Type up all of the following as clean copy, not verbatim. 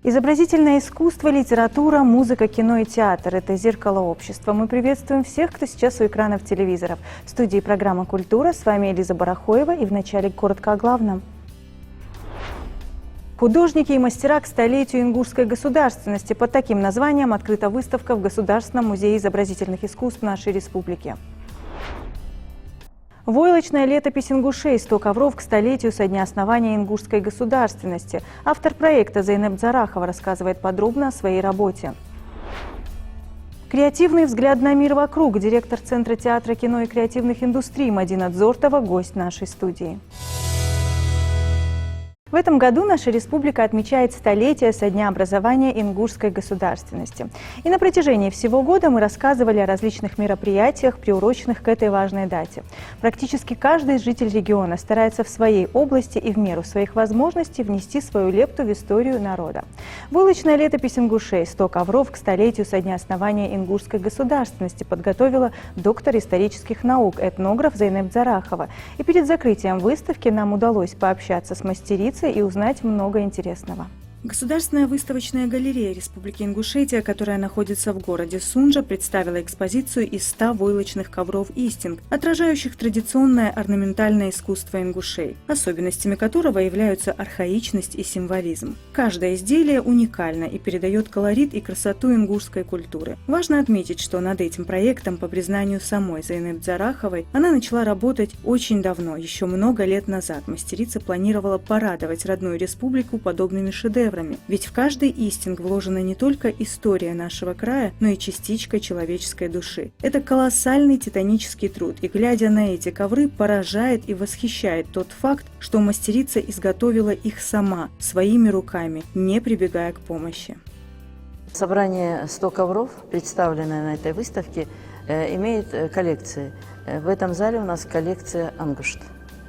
Изобразительное искусство, литература, музыка, кино и театр – это зеркало общества. Мы приветствуем всех, кто сейчас у экранов телевизоров. В студии программа «Культура». С вами Элиза Барахоева, и вначале коротко о главном. Художники и мастера к столетию ингушской государственности. Под таким названием открыта выставка в Государственном музее изобразительных искусств нашей республики. Войлочная летопись ингушей «100 ковров к столетию со дня основания ингушской государственности». Автор проекта Зайнеп Дзарахова рассказывает подробно о своей работе. Креативный взгляд на мир вокруг. Директор Центра театра, кино и креативных индустрий Мадина Дзортова – гость нашей студии. В этом году наша республика отмечает столетие со дня образования ингушской государственности. И на протяжении всего года мы рассказывали о различных мероприятиях, приуроченных к этой важной дате. Практически каждый житель региона старается в своей области и в меру своих возможностей внести свою лепту в историю народа. Войлочная летопись ингушей «100 ковров к столетию со дня основания ингушской государственности» подготовила доктор исторических наук, этнограф Зайнеп Дзарахова. И перед закрытием выставки нам удалось пообщаться с мастерицей и узнать много интересного. Государственная выставочная галерея Республики Ингушетия, которая находится в городе Сунжа, представила экспозицию из 100 войлочных ковров истинг, отражающих традиционное орнаментальное искусство ингушей, особенностями которого являются архаичность и символизм. Каждое изделие уникально и передает колорит и красоту ингушской культуры. Важно отметить, что над этим проектом, по признанию самой Зайнеп Дзараховой, она начала работать очень давно, еще много лет назад. Мастерица планировала порадовать родную республику подобными шедеврами. Ведь в каждый истинг вложена не только история нашего края, но и частичка человеческой души. Это колоссальный титанический труд, и, глядя на эти ковры, поражает и восхищает тот факт, что мастерица изготовила их сама, своими руками, не прибегая к помощи. Собрание 100 ковров, представленное на этой выставке, имеет коллекции. В этом зале у нас коллекция ангушт.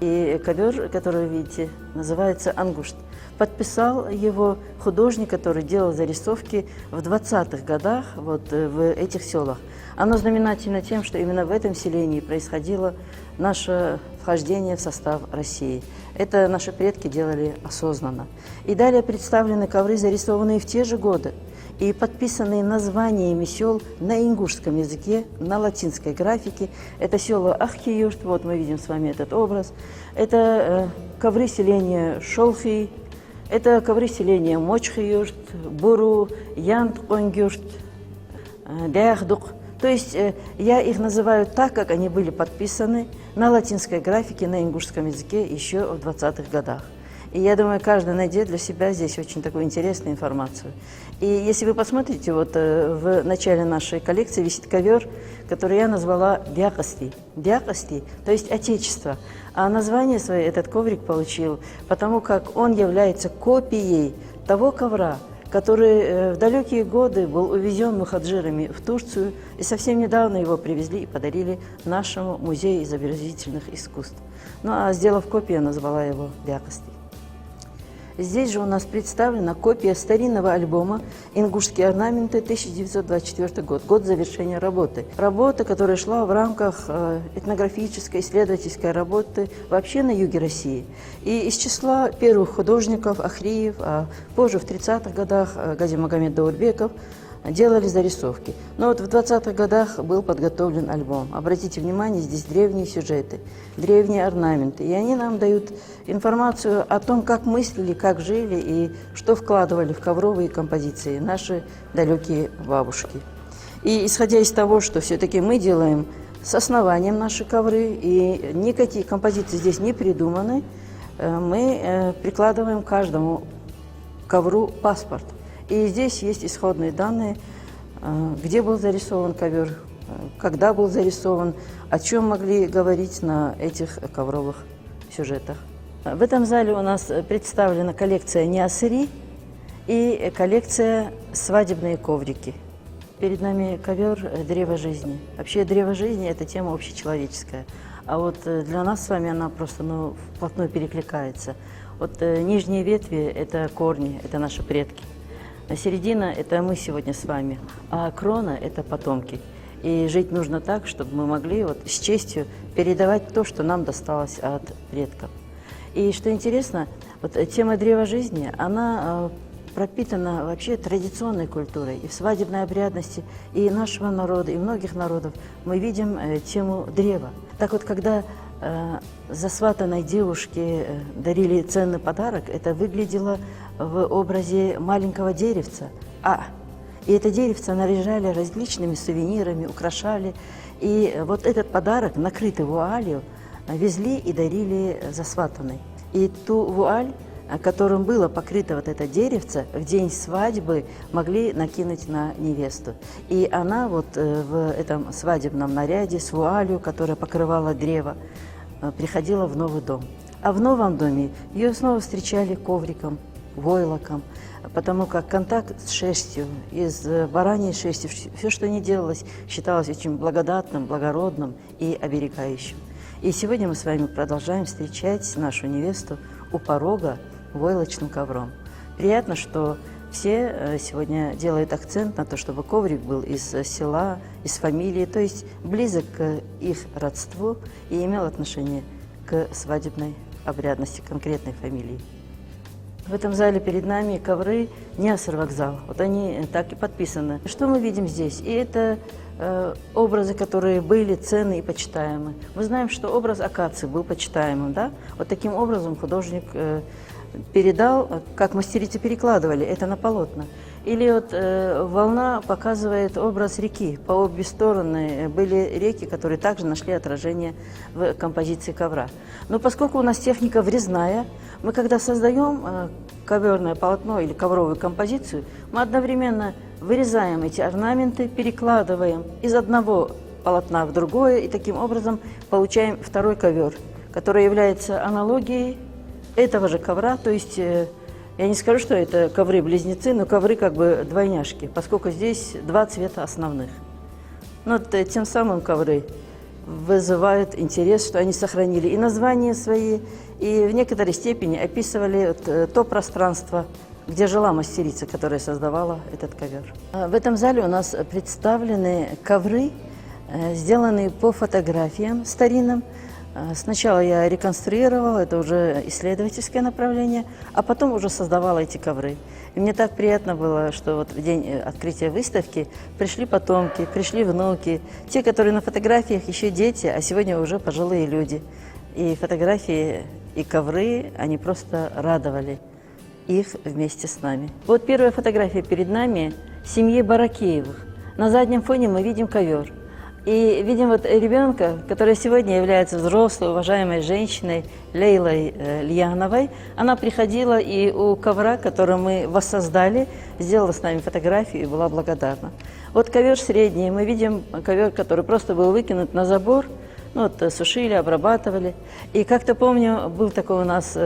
И ковер, который вы видите, называется ангушт. Подписал его художник, который делал зарисовки в 20-х годах в этих селах. Оно знаменательно тем, что именно в этом селении происходило наше вхождение в состав России. Это наши предки делали осознанно. И далее представлены ковры, зарисованные в те же годы и подписанные названиями сел на ингушском языке, на латинской графике. Это село Ахкиюрт, вот мы видим с вами этот образ. Это ковры селения Шолхи, это ковры селения Мочхиюрт, Буру, Янд-Онгюрт, Дяхдук. То есть я их называю так, как они были подписаны на латинской графике, на ингушском языке еще в 20-х годах. И я думаю, каждый найдет для себя здесь очень такую интересную информацию. И если вы посмотрите, в начале нашей коллекции висит ковер, который я назвала «Дякости». «Дякости», то есть «Отечество». А название свое этот коврик получил, потому как он является копией того ковра, который в далекие годы был увезен мухаджирами в Турцию, и совсем недавно его привезли и подарили нашему музею изобразительных искусств. Ну а сделав копию, я назвала его «Дякости». Здесь же у нас представлена копия старинного альбома «Ингушские орнаменты», 1924 год, год завершения работы. Работа, которая шла в рамках этнографической, исследовательской работы вообще на юге России. И из числа первых художников Ахриев, а позже в 30-х годах Гази Магомед Даурбеков делали зарисовки. Но в 20-х годах был подготовлен альбом. Обратите внимание, здесь древние сюжеты, древние орнаменты. И они нам дают информацию о том, как мыслили, как жили и что вкладывали в ковровые композиции наши далекие бабушки. И исходя из того, что все-таки мы делаем с основанием наши ковры, и никакие композиции здесь не придуманы, мы прикладываем к каждому ковру паспорт. И здесь есть исходные данные, где был зарисован ковер, когда был зарисован, о чем могли говорить на этих ковровых сюжетах. В этом зале у нас представлена коллекция неосыри и коллекция свадебные коврики. Перед нами ковер древа жизни. Вообще древо жизни – это тема общечеловеческая, а для нас с вами она просто вплотную перекликается. Нижние ветви – это корни, это наши предки. Середина – это мы сегодня с вами, а крона – это потомки. И жить нужно так, чтобы мы могли с честью передавать то, что нам досталось от предков. И что интересно, тема древа жизни, она пропитана вообще традиционной культурой. И в свадебной обрядности и нашего народа, и многих народов мы видим тему древа. Так вот, когда засватанной девушке дарили ценный подарок, это выглядело в образе маленького деревца. И это деревце наряжали различными сувенирами, украшали. И вот этот подарок, накрытый вуалью, везли и дарили засватанной. И ту вуаль, которым было покрыто вот это деревце, в день свадьбы могли накинуть на невесту. И она вот в этом свадебном наряде с вуалью, которая покрывала древо, приходила в новый дом. А в новом доме ее снова встречали ковриком, войлоком, потому как контакт с шерстью, из бараньей шерсти, все, что не делалось, считалось очень благодатным, благородным и оберегающим. И сегодня мы с вами продолжаем встречать нашу невесту у порога войлочным ковром. Приятно, что все сегодня делают акцент на то, чтобы коврик был из села, из фамилии, то есть близок к их родству и имел отношение к свадебной обрядности конкретной фамилии. В этом зале перед нами ковры Ниасыр-вокзал. Вот они так и подписаны. Что мы видим здесь? И это образы, которые были ценны и почитаемы. Мы знаем, что образ акации был почитаемым, да? Вот таким образом художник передал, как мастерицы перекладывали это на полотна. Или вот волна показывает образ реки. По обе стороны были реки, которые также нашли отражение в композиции ковра. Но поскольку у нас техника врезная, мы когда создаем коверное полотно или ковровую композицию, мы одновременно вырезаем эти орнаменты, перекладываем из одного полотна в другое, и таким образом получаем второй ковер, который является аналогией этого же ковра, то есть я не скажу, что это ковры-близнецы, но ковры как бы двойняшки, поскольку здесь два цвета основных. Но тем самым ковры вызывают интерес, что они сохранили и названия свои, и в некоторой степени описывали то пространство, где жила мастерица, которая создавала этот ковер. В этом зале у нас представлены ковры, сделанные по фотографиям старинным. Сначала я реконструировала, это уже исследовательское направление, а потом уже создавала эти ковры. И мне так приятно было, что вот в день открытия выставки пришли потомки, пришли внуки, те, которые на фотографиях еще дети, а сегодня уже пожилые люди. И фотографии, и ковры, они просто радовали их вместе с нами. Вот первая фотография перед нами семьи Баракеевых. На заднем фоне мы видим ковер. И видим вот ребенка, которая сегодня является взрослой, уважаемой женщиной, Лейлой Льяновой. Она приходила и у ковра, который мы воссоздали, сделала с нами фотографию и была благодарна. Вот ковер средний, мы видим ковер, который просто был выкинут на забор, ну, вот, сушили, обрабатывали. И как-то помню, был такой у нас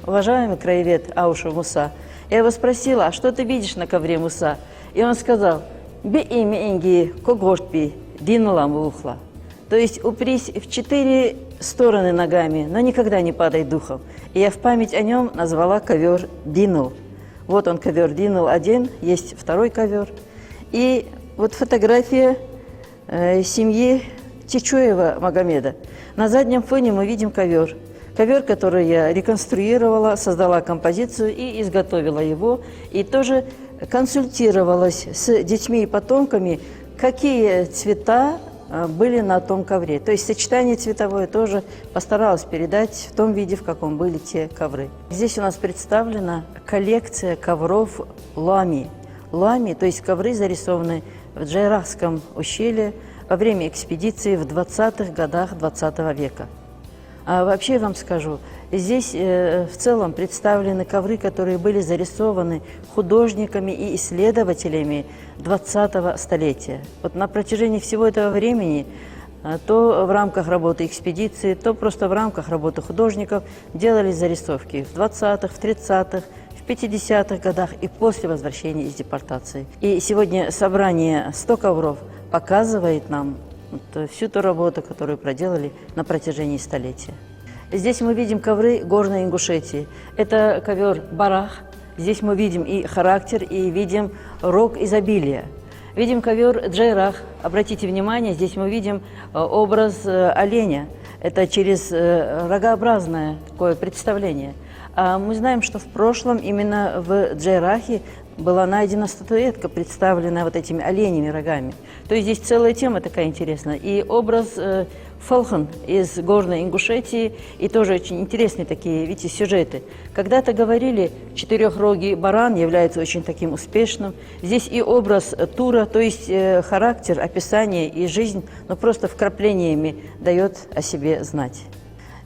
уважаемый краевед Аушев Муса. Я его спросила: а что ты видишь на ковре, Муса? И он сказал: «Би ими инги когошпи». Динула. То есть упрись в 4 стороны ногами, но никогда не падай духом. И я в память о нем назвала ковер Динул. Вот он, ковер Динул один, есть второй ковер. И вот фотография семьи Чичуева Магомеда. На заднем фоне мы видим ковер. Ковер, который я реконструировала, создала композицию и изготовила его. И тоже консультировалась с детьми и потомками, какие цвета были на том ковре. То есть сочетание цветовое тоже постаралась передать в том виде, в каком были те ковры. Здесь у нас представлена коллекция ковров Луами. Луами, то есть ковры, зарисованные в Джайрахском ущелье во время экспедиции в 20-х годах 20 века. А вообще я вам скажу, здесь в целом представлены ковры, которые были зарисованы художниками и исследователями 20-го столетия. Вот на протяжении всего этого времени, то в рамках работы экспедиции, то просто в рамках работы художников делались зарисовки в 20-х, в 30-х, в 50-х годах и после возвращения из депортации. И сегодня собрание 100 ковров показывает нам всю ту работу, которую проделали на протяжении столетия. Здесь мы видим ковры Горной Ингушетии. Это ковер Барах. Здесь мы видим и характер, и видим рог изобилия. Видим ковер Джайрах. Обратите внимание, здесь мы видим образ оленя. Это через рогообразное такое представление. А мы знаем, что в прошлом именно в Джайрахе была найдена статуэтка, представленная вот этими оленями рогами. То есть здесь целая тема такая интересная. И образ Фолхан из горной Ингушетии, и тоже очень интересные такие, видите, сюжеты. Когда-то говорили, четырехрогий баран является очень таким успешным. Здесь и образ Тура, то есть характер, описание и жизнь, но просто вкраплениями дает о себе знать.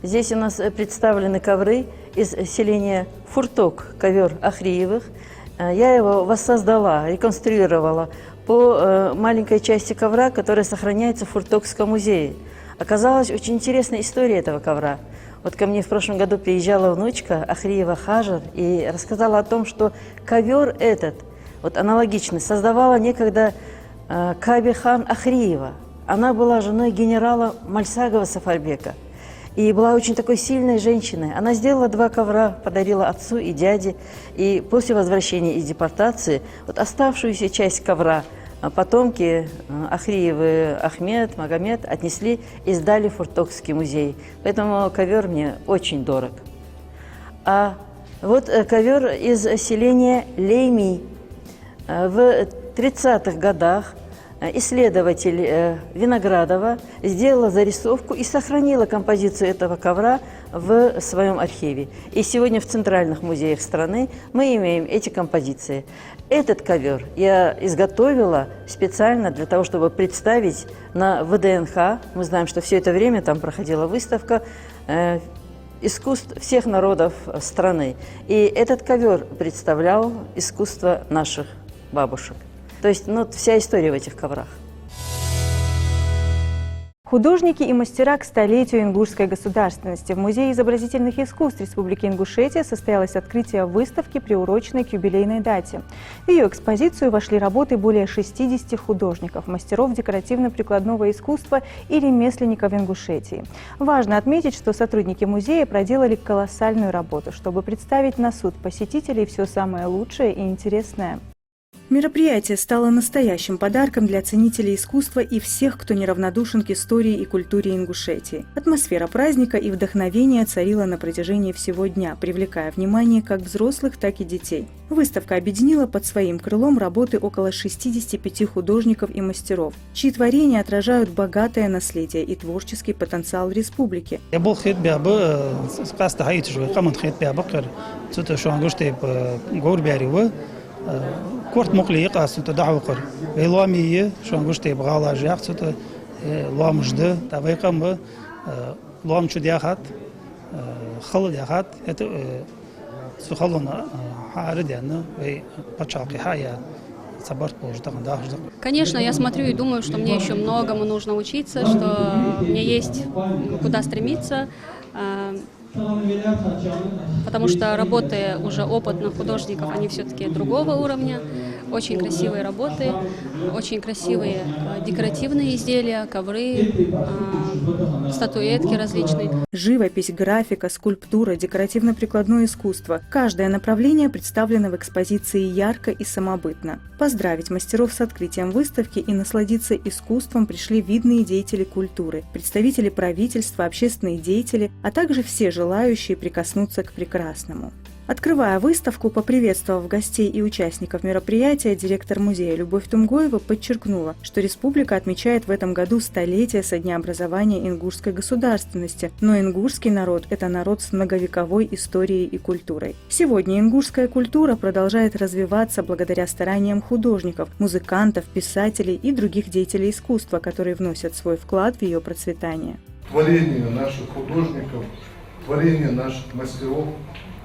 Здесь у нас представлены ковры из селения Фурток, ковер Ахриевых. Я его воссоздала, реконструировала по маленькой части ковра, которая сохраняется в Фуртокском музее. Оказалась очень интересная история этого ковра. Вот ко мне в прошлом году приезжала внучка Ахриева Хажар и рассказала о том, что ковер этот, вот аналогичный, создавала некогда Каби хан Ахриева. Она была женой генерала Мальсагова Сафарбека и была очень такой сильной женщиной. Она сделала 2 ковра, подарила отцу и дяде. И после возвращения из депортации вот оставшуюся часть ковра потомки Ахриевы Ахмед, Магомед отнесли и сдали в Фуртокский музей. Поэтому ковер мне очень дорог. А вот ковер из селения Лейми. В 30-х годах исследователь Виноградова сделала зарисовку и сохранила композицию этого ковра в своем архиве. И сегодня в центральных музеях страны мы имеем эти композиции. Этот ковер я изготовила специально для того, чтобы представить на ВДНХ. Мы знаем, что все это время там проходила выставка искусств всех народов страны. И этот ковер представлял искусство наших бабушек. То есть, вся история в этих коврах. Художники и мастера к столетию ингушской государственности. В Музее изобразительных искусств Республики Ингушетия состоялось открытие выставки, приуроченной к юбилейной дате. В ее экспозицию вошли работы более 60 художников, мастеров декоративно-прикладного искусства и ремесленников Ингушетии. Важно отметить, что сотрудники музея проделали колоссальную работу, чтобы представить на суд посетителей все самое лучшее и интересное. Мероприятие стало настоящим подарком для ценителей искусства и всех, кто неравнодушен к истории и культуре Ингушетии. Атмосфера праздника и вдохновения царила на протяжении всего дня, привлекая внимание как взрослых, так и детей. Выставка объединила под своим крылом работы около 65 художников и мастеров, чьи творения отражают богатое наследие и творческий потенциал республики. كورت مقلق أصلا تدعوقر إلوامية شو نقولش تبغى جاك صوت لام جدة تبيقم لام شو دياخات خل دياخات هت سخلنا حارد يعني بتشاقي حياة. Конечно, я смотрю и думаю, что мне еще многому нужно учиться, что мне есть куда стремиться, потому что работы уже опытных художников, они все-таки другого уровня. Очень красивые работы, очень красивые декоративные изделия, ковры, статуэтки различные. Живопись, графика, скульптура, декоративно-прикладное искусство. Каждое направление представлено в экспозиции ярко и самобытно. Поздравить мастеров с открытием выставки и насладиться искусством пришли видные деятели культуры, представители правительства, общественные деятели, а также все желающие прикоснуться к прекрасному. Открывая выставку, поприветствовав гостей и участников мероприятия, директор музея Любовь Тумгоева подчеркнула, что республика отмечает в этом году столетие со дня образования ингушской государственности, но ингушский народ – это народ с многовековой историей и культурой. Сегодня ингушская культура продолжает развиваться благодаря стараниям художников, музыкантов, писателей и других деятелей искусства, которые вносят свой вклад в ее процветание. Творение наших художников, творение наших мастеров,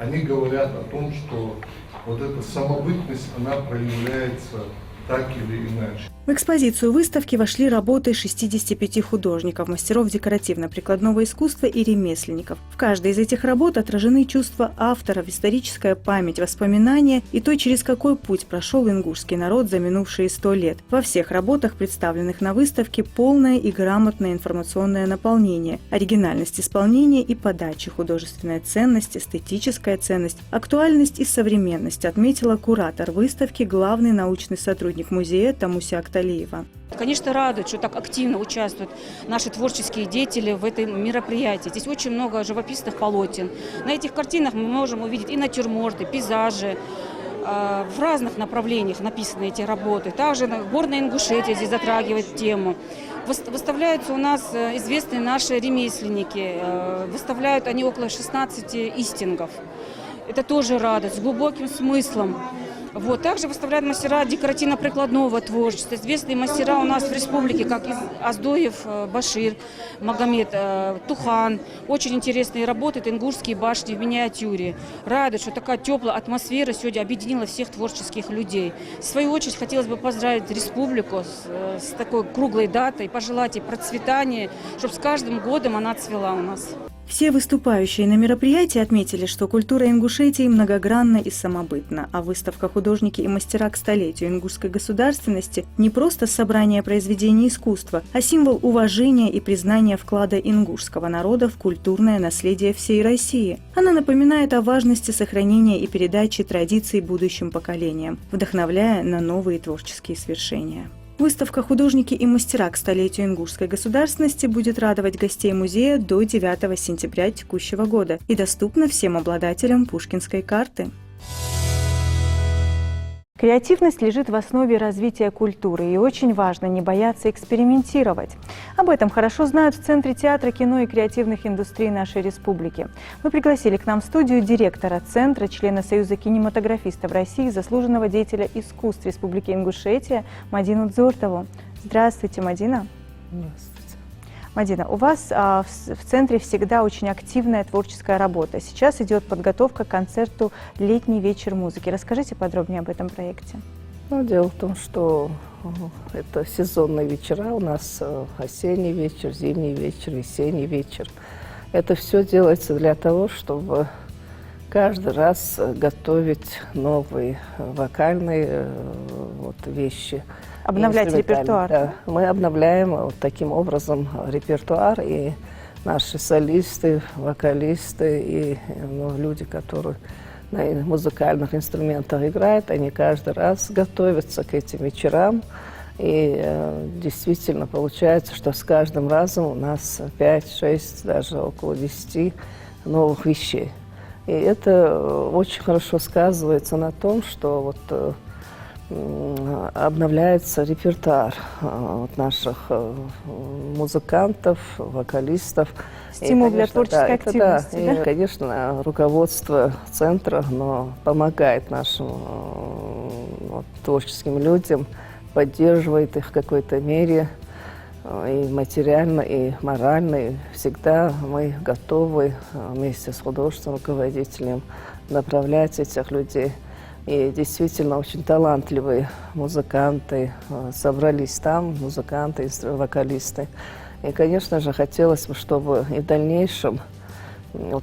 они говорят о том, что вот эта самобытность, она проявляется так или иначе. В экспозицию выставки вошли работы 65 художников, мастеров декоративно-прикладного искусства и ремесленников. В каждой из этих работ отражены чувства авторов, историческая память, воспоминания и то, через какой путь прошел ингушский народ за минувшие 100 лет. Во всех работах, представленных на выставке, полное и грамотное информационное наполнение, оригинальность исполнения и подачи, художественная ценность, эстетическая ценность, актуальность и современность, отметила куратор выставки, главный научный сотрудник музея Тамуся Актаева. Муфталиева. Конечно, радует, что так активно участвуют наши творческие деятели в этом мероприятии. Здесь очень много живописных полотен. На этих картинах мы можем увидеть и натюрморты, пейзажи. В разных направлениях написаны эти работы. Также горная Ингушетия здесь затрагивает тему. Выставляются у нас известные наши ремесленники. Выставляют они около 16 истингов. Это тоже радость, с глубоким смыслом. Вот. Также выставляют мастера декоративно-прикладного творчества. Известные мастера у нас в республике, как Аздоев, Башир, Магомед, Тухан. Очень интересные работы, это ингушские башни в миниатюре. Радует, что такая теплая атмосфера сегодня объединила всех творческих людей. В свою очередь, хотелось бы поздравить республику с такой круглой датой, пожелать ей процветания, чтобы с каждым годом она цвела у нас. Все выступающие на мероприятии отметили, что культура Ингушетии многогранна и самобытна, а выставка «Художники и мастера к столетию ингушской государственности» не просто собрание произведений искусства, а символ уважения и признания вклада ингушского народа в культурное наследие всей России. Она напоминает о важности сохранения и передачи традиций будущим поколениям, вдохновляя на новые творческие свершения. Выставка «Художники и мастера к столетию ингушской государственности» будет радовать гостей музея до 9 сентября текущего года и доступна всем обладателям пушкинской карты. Креативность лежит в основе развития культуры, и очень важно не бояться экспериментировать. Об этом хорошо знают в Центре театра, кино и креативных индустрий нашей республики. Мы пригласили к нам в студию директора Центра, члена Союза кинематографистов России, заслуженного деятеля искусств Республики Ингушетия Мадину Дзортову. Здравствуйте, Мадина. Здравствуйте. Мадина, у вас в центре всегда очень активная творческая работа. Сейчас идет подготовка к концерту «Летний вечер музыки». Расскажите подробнее об этом проекте. Дело в том, что это сезонные вечера. У нас осенний вечер, зимний вечер, весенний вечер. Это все делается для того, чтобы каждый раз готовить новые вокальные вещи. Обновлять репертуар. Да. Мы обновляем таким образом репертуар, и наши солисты, вокалисты и люди, которые на музыкальных инструментах играют, они каждый раз готовятся к этим вечерам. И действительно получается, что с каждым разом у нас 5, 6, даже около 10 новых вещей. И это очень хорошо сказывается на том, что обновляется репертуар наших музыкантов, вокалистов. Стимул для творческой активности. Да. И, конечно, руководство центра помогает нашим творческим людям, поддерживает их в какой-то мере и материально, и морально. И всегда мы готовы вместе с художественным руководителем направлять этих людей. И действительно очень талантливые музыканты собрались там, музыканты, вокалисты. И, конечно же, хотелось бы, чтобы и в дальнейшем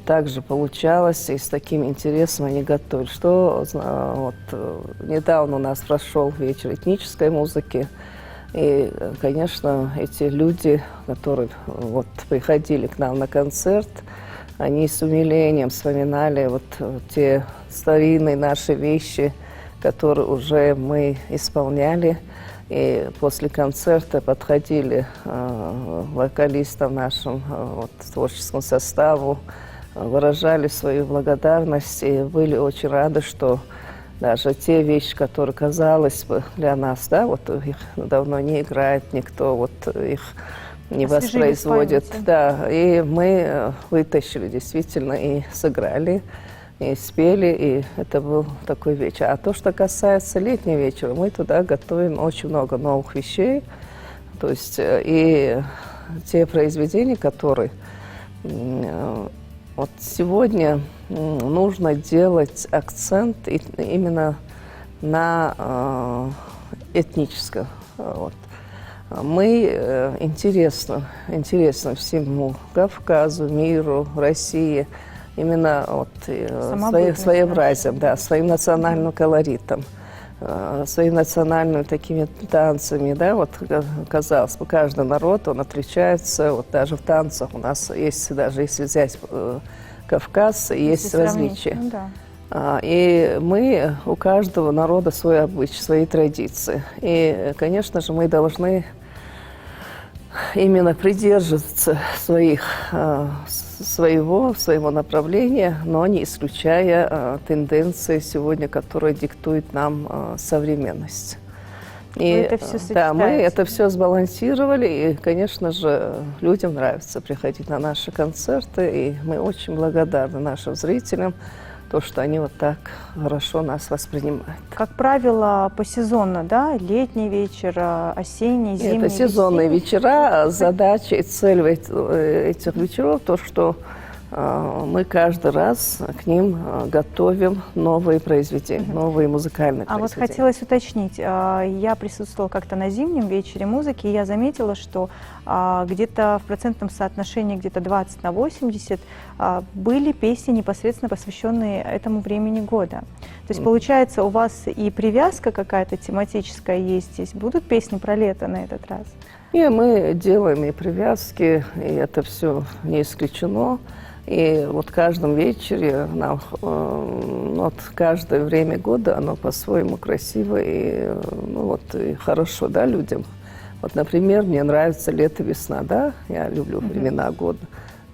так же получалось, и с таким интересом они готовили. Недавно у нас прошел вечер этнической музыки. И, конечно, эти люди, которые приходили к нам на концерт, они с умилением вспоминали те старинные наши вещи, которые уже мы исполняли. И после концерта подходили вокалистам нашим творческому составу, выражали свою благодарность и были очень рады, что даже те вещи, которые, казалось бы, для нас, их давно не играет никто, их не воспроизводит. Да, и мы вытащили действительно и сыграли, и спели, и это был такой вечер. А то, что касается летнего вечера, мы туда готовим очень много новых вещей. То есть и те произведения, которые сегодня нужно делать акцент именно на этническом. Мы интересно всему Кавказу, миру, России, именно своеобразием, своим национальным колоритом, своими национальными такими танцами, казалось бы, каждый народ, он отличается, даже в танцах у нас есть, даже если взять Кавказ, есть различия. И мы, у каждого народа свой обычай, свои традиции. И, конечно же, мы должны именно придерживаться своего направления, но не исключая тенденции сегодня, которые диктует нам современность. И это всё да, мы сочетаете. это все сбалансировали, и, конечно же, людям нравится приходить на наши концерты, и мы очень благодарны нашим зрителям, то, что они вот так хорошо нас воспринимают. Как правило, посезонно, да? Летний вечер, осенний, зимний. Это сезонные весенний. вечера. Задача и цель этих вечеров то, что мы каждый раз к ним готовим новые произведения, новые музыкальные А вот произведения. хотелось уточнить, я присутствовала как-то на зимнем вечере музыки, и я заметила, что где-то в процентном соотношении где-то 20 на 80 были песни, непосредственно посвященные этому времени года. То есть, получается, у вас и привязка какая-то тематическая есть здесь. Будут песни про лето на этот раз? И мы делаем и привязки, и это все не исключено. И вот в каждом вечере нам, вот каждое время года, оно по-своему красиво и, и хорошо, да, людям. Вот, например, мне нравится лето-весна, да, я люблю времена года.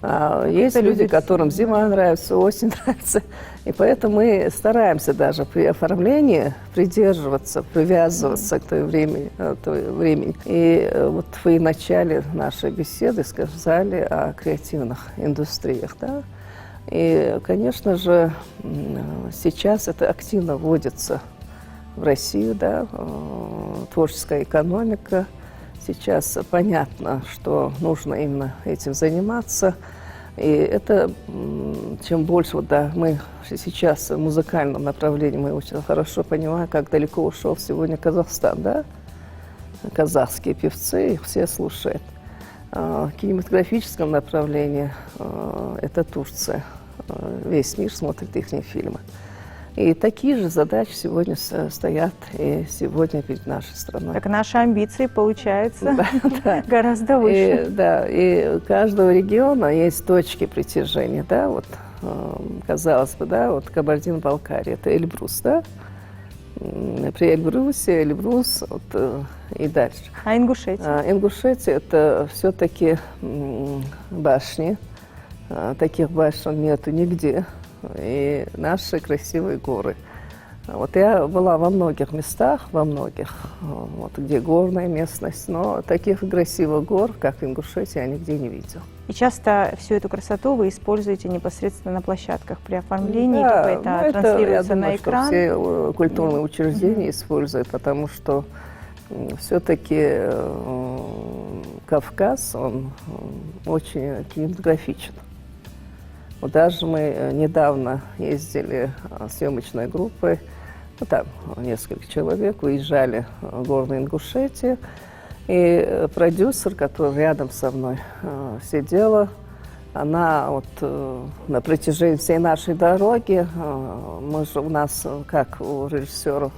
А есть люди, которым зима нравится, осень нравится. И поэтому мы стараемся даже при оформлении придерживаться, привязываться к той времени. И вот вы в начале нашей беседы сказали о креативных индустриях, да. И, конечно же, сейчас это активно вводится в Россию, да, творческая экономика. Сейчас понятно, что нужно именно этим заниматься. И это, чем больше, вот, да, мы сейчас в музыкальном направлении, мы очень хорошо понимаем, как далеко ушел сегодня Казахстан, да? Казахские певцы, их все слушают. В кинематографическом направлении это Турция. Весь мир смотрит их фильмы. И такие же задачи сегодня стоят и сегодня перед нашей страной. Так наши амбиции, получается, Да. гораздо выше. И у каждого региона есть точки притяжения, да, вот, казалось бы, да, вот Кабардино-Балкария, это Эльбрус, да, при Эльбрусе, Эльбрус, вот, и дальше. А Ингушетия? Ингушетия – это все-таки башни, таких башен нету нигде, и наши красивые горы. Вот я была во многих местах, вот, где горная местность, но таких красивых гор, как в Ингушетии, я нигде не видела. И часто всю эту красоту вы используете непосредственно на площадках при оформлении, либо это транслируется на экран? Что все культурные учреждения используют, потому что все-таки Кавказ, он очень кинематографичен. Вот даже мы недавно ездили съемочной группой, ну, там несколько человек, выезжали в горную Ингушетию, и продюсер, который рядом со мной сидела, она вот на протяжении всей нашей дороги, у нас, как у режиссеров,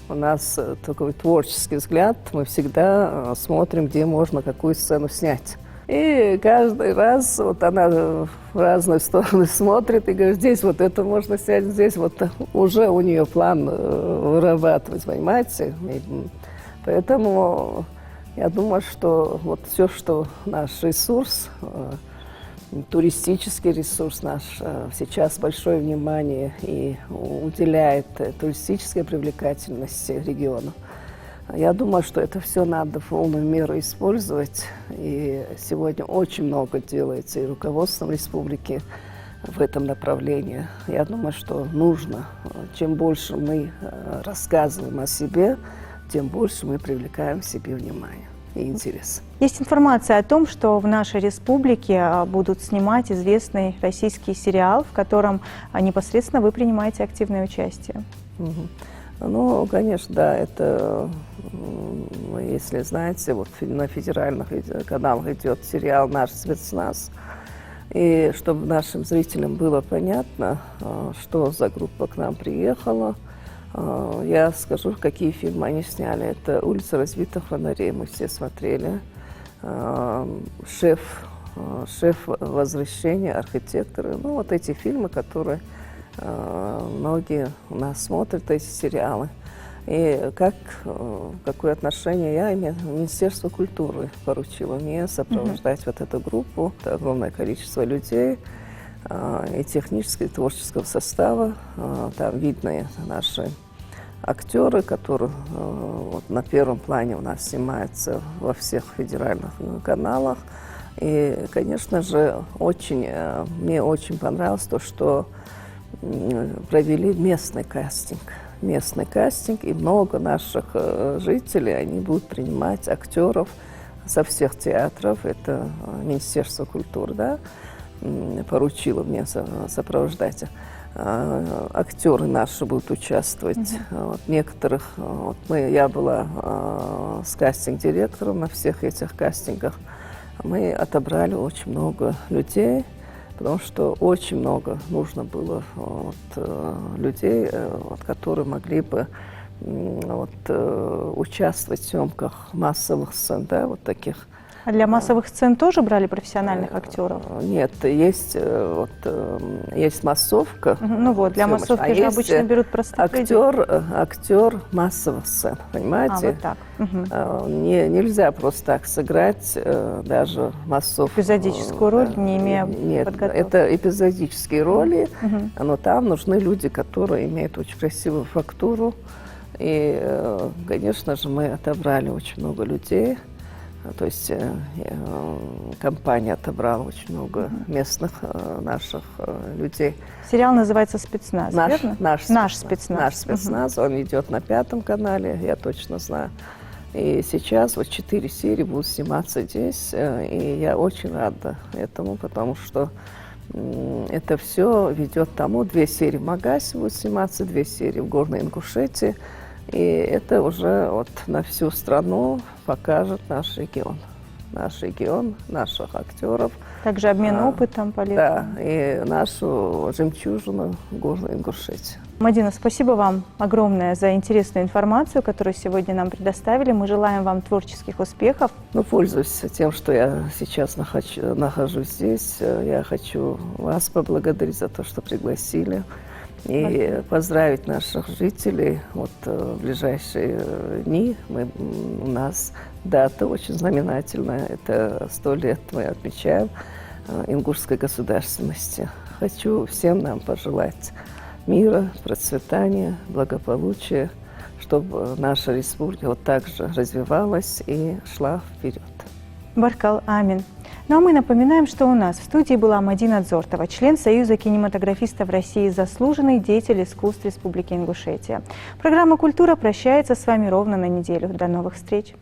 у нас такой творческий взгляд, мы всегда смотрим, где можно какую сцену снять. И каждый раз вот она в разные стороны смотрит и говорит, здесь вот это можно снять, здесь вот уже у нее план вырабатывать, понимаете? И поэтому я думаю, что вот все, что наш ресурс, туристический ресурс наш, сейчас большое внимание и уделяет туристической привлекательности региона. Я думаю, что это все надо в полную меру использовать. И сегодня очень много делается и руководством республики в этом направлении. Я думаю, что нужно. Чем больше мы рассказываем о себе, тем больше мы привлекаем к себе внимание и интерес. Есть информация о том, что в нашей республике будут снимать известный российский сериал, в котором непосредственно вы принимаете активное участие. Ну, конечно, да, это, если знаете, вот на федеральных каналах идет сериал «Наш спецназ». И чтобы нашим зрителям было понятно, что за группа к нам приехала, я скажу, какие фильмы они сняли. Это «Улица разбитых фонарей», мы все смотрели. «Шеф возвращения», «Архитекторы». Ну, вот эти фильмы, которые Многие у нас смотрят эти сериалы. И какое отношение я имею? Министерство культуры поручило мне сопровождать вот эту группу. Это огромное количество людей и технического, и творческого состава. Там видны наши актеры, которые вот на первом плане у нас снимаются во всех федеральных каналах. И, конечно же, мне очень понравилось то, что провели местный кастинг, и много наших жителей, они будут принимать актеров со всех театров. Это Министерство культуры, да, поручило мне сопровождать. Актеры наши будут участвовать. Вот, некоторых, я была с кастинг-директором на всех этих кастингах. Мы отобрали очень много людей, потому что очень много нужно было людей, которые могли бы участвовать в съемках массовых сцен, да, вот таких. А для массовых сцен тоже брали профессиональных актеров? Нет, есть массовка. Ну вот, для массовки же обычно берут простых людей. Актер массовых сцен, понимаете? Вот так. Нельзя просто так сыграть даже массовку. Эпизодическую роль, не имея подготовки. Это эпизодические роли, но там нужны люди, которые имеют очень красивую фактуру. И, конечно же, мы отобрали очень много людей. То есть компания отобрала очень много местных наших людей. Сериал называется «Спецназ», верно? Наш спецназ. Он идет на 5 канале, я точно знаю. И сейчас вот 4 серии будут сниматься здесь. И я очень рада этому, потому что это все ведет к тому. 2 серии в Магасе будут сниматься, 2 серии в Горной Ингушетии. И это уже вот на всю страну покажет наш регион, наших актеров. Также обмен опытом полезным. Да, и нашу жемчужину Горной Ингушетии. Мадина, спасибо вам огромное за интересную информацию, которую сегодня нам предоставили. Мы желаем вам творческих успехов. Пользуясь тем, что я сейчас нахожусь здесь, я хочу вас поблагодарить за то, что пригласили. И поздравить наших жителей. Вот в ближайшие дни у нас дата очень знаменательная. Это 100 лет мы отмечаем ингушской государственности. Хочу всем нам пожелать мира, процветания, благополучия, чтобы наша республика вот так же развивалась и шла вперед. Баркал амин. Ну а мы напоминаем, что у нас в студии была Мадина Дзортова, член Союза кинематографистов России, заслуженный деятель искусств Республики Ингушетия. Программа «Культура» прощается с вами ровно на неделю. До новых встреч!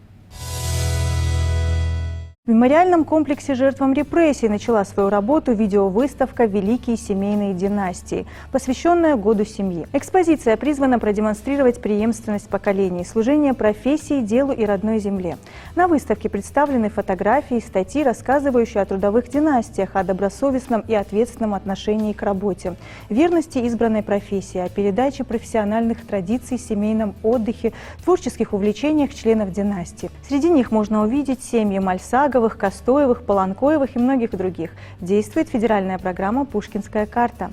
В мемориальном комплексе жертвам репрессий начала свою работу видеовыставка «Великие семейные династии», посвященная Году семьи. Экспозиция призвана продемонстрировать преемственность поколений, служение профессии, делу и родной земле. На выставке представлены фотографии и статьи, рассказывающие о трудовых династиях, о добросовестном и ответственном отношении к работе, верности избранной профессии, о передаче профессиональных традиций, семейном отдыхе, творческих увлечениях членов династии. Среди них можно увидеть семьи Мальсаговых, Костоевых, Полонкоевых и многих других. Действует федеральная программа «Пушкинская карта».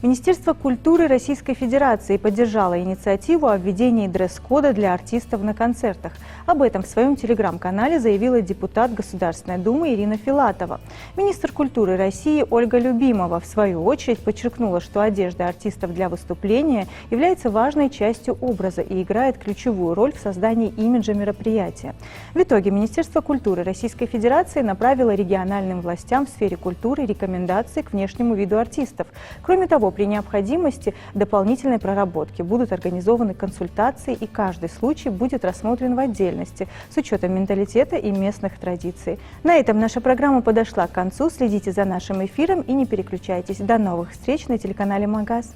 Министерство культуры Российской Федерации поддержало инициативу о введении дресс-кода для артистов на концертах. Об этом в своем телеграм-канале заявила депутат Государственной Думы Ирина Филатова. Министр культуры России Ольга Любимова, в свою очередь, подчеркнула, что одежда артистов для выступления является важной частью образа и играет ключевую роль в создании имиджа мероприятия. В итоге Министерство культуры Российской Федерации направило региональным властям в сфере культуры рекомендации к внешнему виду артистов. Кроме того, при необходимости дополнительной проработки будут организованы консультации, и каждый случай будет рассмотрен в отдельности с учетом менталитета и местных традиций. На этом наша программа подошла к концу. Следите за нашим эфиром и не переключайтесь. До новых встреч на телеканале Магаз.